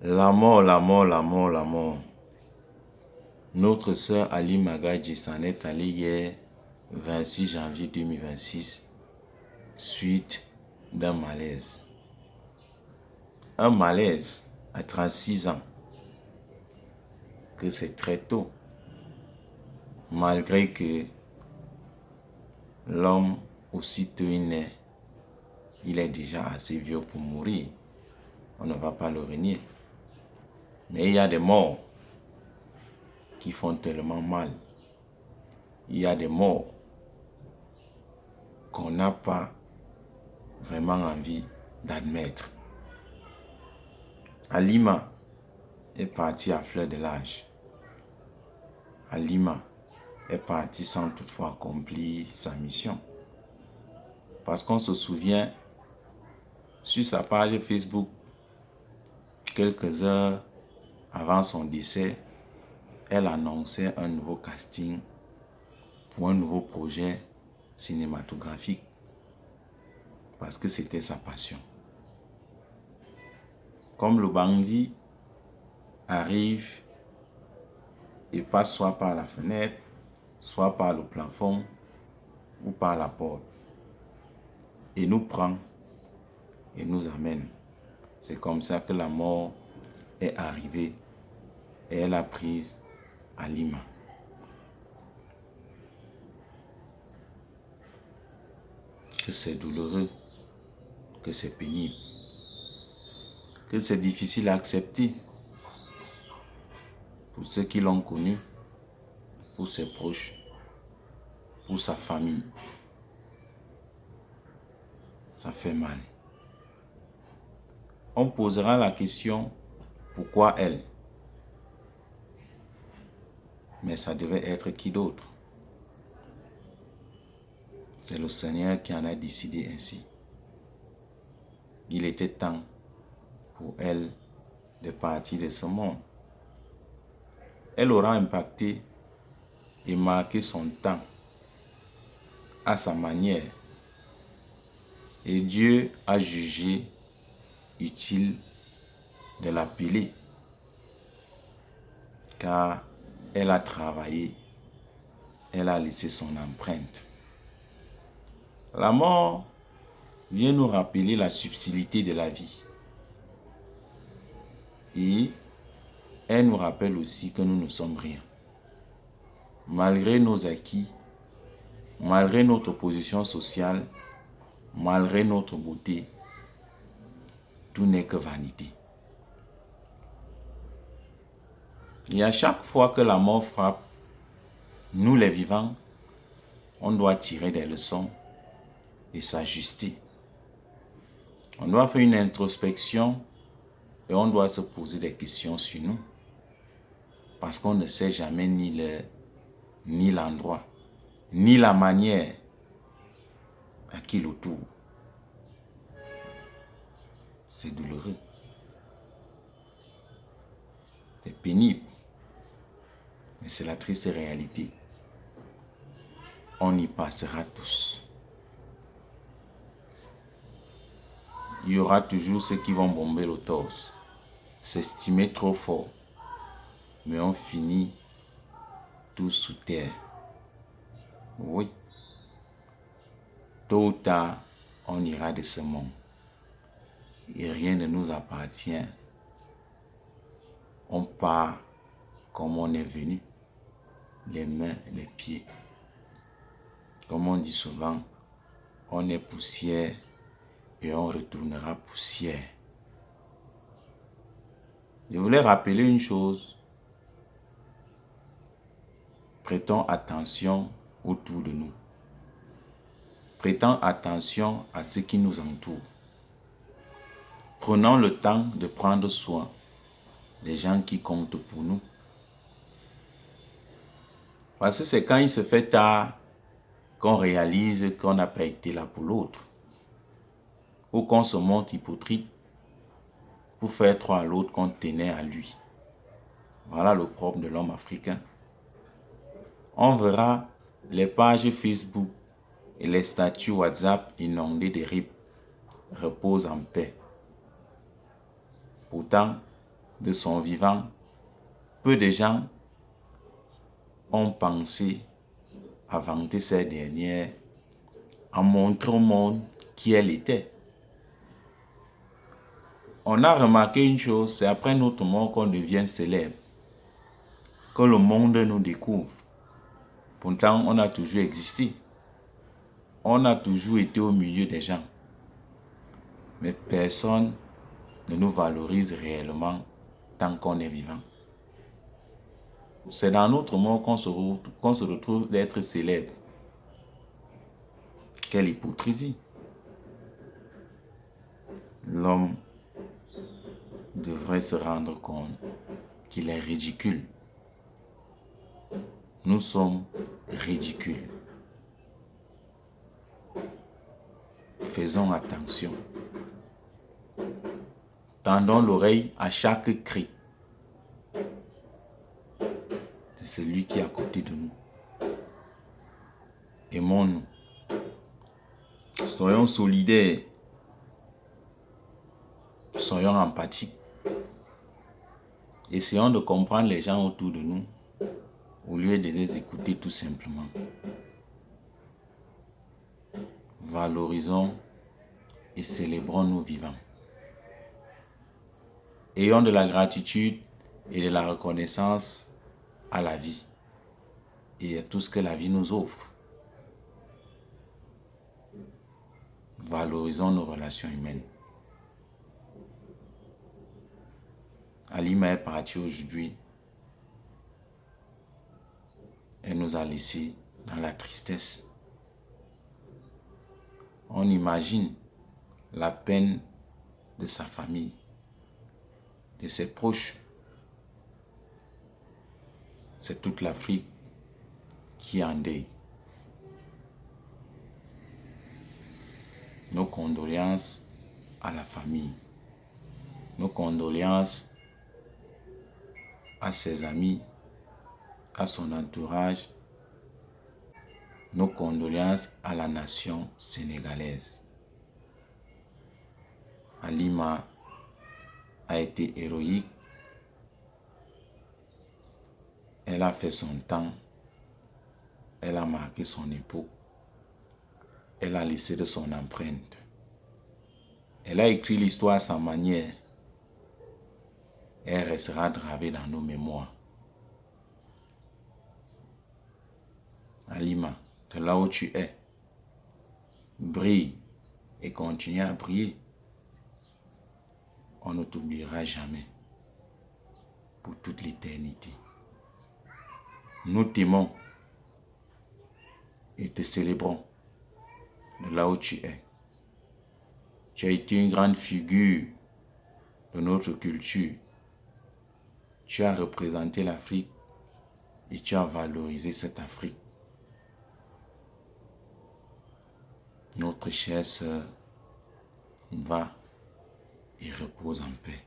La mort, la mort, la mort, la mort. Notre sœur Ali Magadji s'en est allée hier, 26 janvier 2026, suite d'un malaise. Un malaise à 36 ans, que c'est très tôt, malgré que l'homme, aussitôt il naît, il est déjà assez vieux pour mourir. On ne va pas le renier. Mais il y a des morts qui font tellement mal. Il y a des morts qu'on n'a pas vraiment envie d'admettre. Halima est partie à fleur de l'âge. Halima est partie sans toutefois accomplir sa mission. Parce qu'on se souvient, sur sa page Facebook, quelques heures avant son décès, elle annonçait un nouveau casting pour un nouveau projet cinématographique. Parce que c'était sa passion. Comme le bandit arrive et passe soit par la fenêtre, soit par le plafond ou par la porte, et nous prend et nous amène. C'est comme ça que la mort est arrivée et elle a pris Halima. Que c'est douloureux, que c'est pénible, que c'est difficile à accepter pour ceux qui l'ont connu, pour ses proches, pour sa famille. Ça fait mal. On posera la question, pourquoi elle? Mais ça devait être qui d'autre? C'est le Seigneur qui en a décidé ainsi. Il était temps pour elle de partir de ce monde. Elle aura impacté et marqué son temps à sa manière. Et Dieu a jugé utile de l'appeler, car elle a travaillé, elle a laissé son empreinte. La mort vient nous rappeler la subtilité de la vie. Et elle nous rappelle aussi que nous ne sommes rien. Malgré nos acquis, malgré notre position sociale, malgré notre beauté, tout n'est que vanité. Et à chaque fois que la mort frappe, nous les vivants, on doit tirer des leçons et s'ajuster. On doit faire une introspection et on doit se poser des questions sur nous. Parce qu'on ne sait jamais ni l'heure, ni l'endroit, ni la manière à qui le tour. C'est douloureux. C'est pénible. Mais c'est la triste réalité. On y passera tous. Il y aura toujours ceux qui vont bomber le torse, s'estimer trop fort. Mais on finit tous sous terre. Oui. Tôt ou tard, on ira de ce monde. Et rien ne nous appartient. On part comme on est venu, les mains, les pieds. Comme on dit souvent, on est poussière et on retournera poussière. Je voulais rappeler une chose. Prêtons attention autour de nous. Prêtons attention à ce qui nous entoure. Prenons le temps de prendre soin des gens qui comptent pour nous. Parce que c'est quand il se fait tard qu'on réalise qu'on n'a pas été là pour l'autre. Ou qu'on se montre hypocrite pour faire croire à l'autre qu'on tenait à lui. Voilà le propre de l'homme africain. On verra les pages Facebook et les statuts WhatsApp inondés de RIP reposent en paix. Pourtant, de son vivant, peu de gens ont pensé à vanter cette dernière en montrant au monde qui elle était. On a remarqué une chose, c'est après notre mort qu'on devient célèbre, que le monde nous découvre. Pourtant, on a toujours existé. On a toujours été au milieu des gens. Mais personne ne nous valorise réellement tant qu'on est vivant. C'est dans notre mort qu'on se retrouve d'être célèbre. Quelle hypocrisie! L'homme devrait se rendre compte qu'il est ridicule. Nous sommes ridicules. Faisons attention. Tendons l'oreille à chaque cri de celui qui est à côté de nous. Aimons-nous. Soyons solidaires. Soyons empathiques. Essayons de comprendre les gens autour de nous au lieu de les écouter tout simplement. Valorisons et célébrons nos vivants. Ayons de la gratitude et de la reconnaissance à la vie et à tout ce que la vie nous offre. Valorisons nos relations humaines. Halima est partie aujourd'hui. Elle nous a laissés dans la tristesse. On imagine la peine de sa famille, de ses proches. C'est toute l'Afrique qui est en deuil. Nos condoléances à la famille. Nos condoléances à ses amis, à son entourage. Nos condoléances à la nation sénégalaise. Halima a été héroïque. Elle a fait son temps. Elle a marqué son époque. Elle a laissé de son empreinte. Elle a écrit l'histoire à sa manière. Elle restera gravée dans nos mémoires. Halima, de là où tu es, brille et continue à briller. On ne t'oubliera jamais pour toute l'éternité. Nous t'aimons et te célébrons de là où tu es. Tu as été une grande figure de notre culture. Tu as représenté l'Afrique et tu as valorisé cette Afrique. Notre chère sœur va et repose en paix.